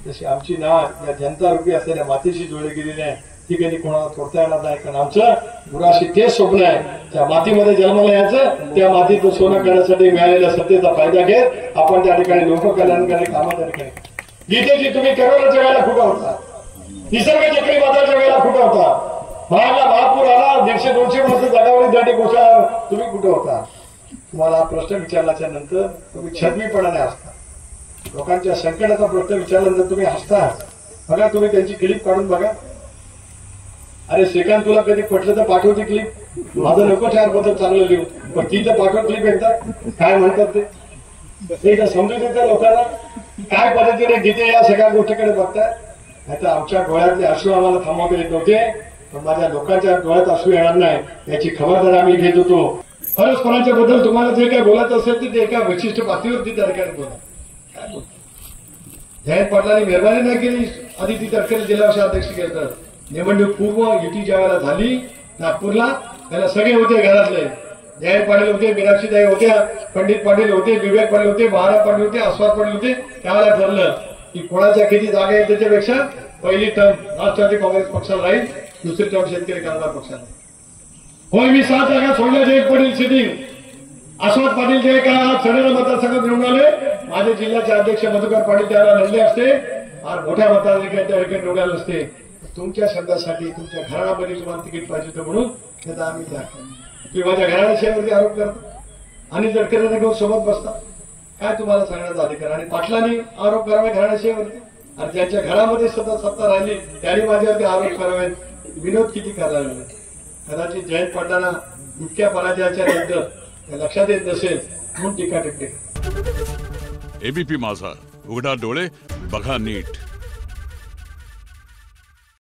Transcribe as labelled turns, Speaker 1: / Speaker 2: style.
Speaker 1: जशी आमची नाळ या जनता रूपी असलेल्या मातीशी जोडली गेलेली आहे ती कधी कोणाला तोडता येणार नाही। कारण आमचं गुराशी तेच स्वप्न आहे, त्या मातीमध्ये जन्माला यायचं, त्या मातीचं सोनं करण्यासाठी मिळालेल्या सत्तेचा फायदा घेत आपण त्या ठिकाणी लोककल्याणकारी कामं त्या ठिकाणी गीतेची तुम्ही करोनाच्या वेळेला कुठं होता, निसर्ग चक्रीवादळाच्या वेळेला कुठं होता, महापूर आला 150-200 वर्ष जगावरी कोसळल्यावर तुम्ही कुठे होता। तुम्हाला प्रश्न विचारल्याच्या नंतर तुम्ही छदमीपणाने असता, लोकांच्या संकटाचा प्रश्न विचारल्यानंतर तुम्ही हसता। बघा तुम्ही त्यांची क्लिप काढून बघा। अरे श्रीकांत तुला कधी पटलं तर पाठवते क्लिप, माझं नको त्याबद्दल चांगलं लिहू, पण ती तर पाठवत क्लिप एकदा काय म्हणतात ते एकदा समजून येतं लोकांना काय पद्धतीने गीते या सगळ्या गोष्टीकडे बघताय। नाहीतर आमच्या डोळ्यातले अश्रू आम्हाला थांबवता येत नव्हते, पण माझ्या लोकांच्या डोळ्यात अश्रू येणार नाही याची खबरदारी आम्ही घेत होतो। खरंच कोणाच्या बद्दल तुम्हाला जे काही बोलायचं असेल ते एका विशिष्ट पातळीवरती त्या ठिकाणी बोला। काय बोलतो जयंत पाटलांनी मेहरबानी नाही केली, आदिती तटकरे जिल्हा अध्यक्ष केलं, निवडणूक पूर्व युती ज्या वेळेला झाली नागपूरला त्याला सगळे होते घरातले, जयंत पाटील होते, मीनाक्षीताई होत्या, पंडित पाटील होते, विवेक पाटील होते, महाराज पाटील होते, आस्वाद पाटील होते। त्यावेळेला ठरलं की कोणाच्या किती जागा आहेत त्याच्यापेक्षा पहिली टर्म राष्ट्रवादी काँग्रेस पक्षाला राहील, दुसरी टर्म शेतकरी कामगार पक्षाला। होय मी 7 जागा सोडल्या, जयंत पाटील सिटिंग, आस्वाद पाटील जे का सडेरा मतदारसंघात निवडून आले, माझे जिल्ह्याचे अध्यक्ष मधुकर पाटील त्याला लढले असते आणि मोठ्या मताधिक्याने त्या ठिकाणी निवडाले असते। तुमच्या शब्दासाठी तुमच्या घरामध्ये तुम्हाला तिकीट पाहिजे होतं म्हणून त्याचा आम्ही त्या तुम्ही माझ्या घराण्याशिवायवरती आरोप करता आणि तटकरेंना घेऊन सोबत बसता, काय तुम्हाला सांगण्याचा अधिकार। आणि पाटलांनी आरोप करावे घराण्याशिवायवरती आणि ज्यांच्या घरामध्ये सत्ता राहिली त्यांनी माझ्यावरती आरोप करावे, विनोद किती करावे। कदाचित जयंत पाटलांना इतक्या पराजयाच्या नंतर लक्षात येत नसेल म्हणून टीका टिप्पणी।
Speaker 2: एबीपी माझा, उघडा डोळे बघा नीट।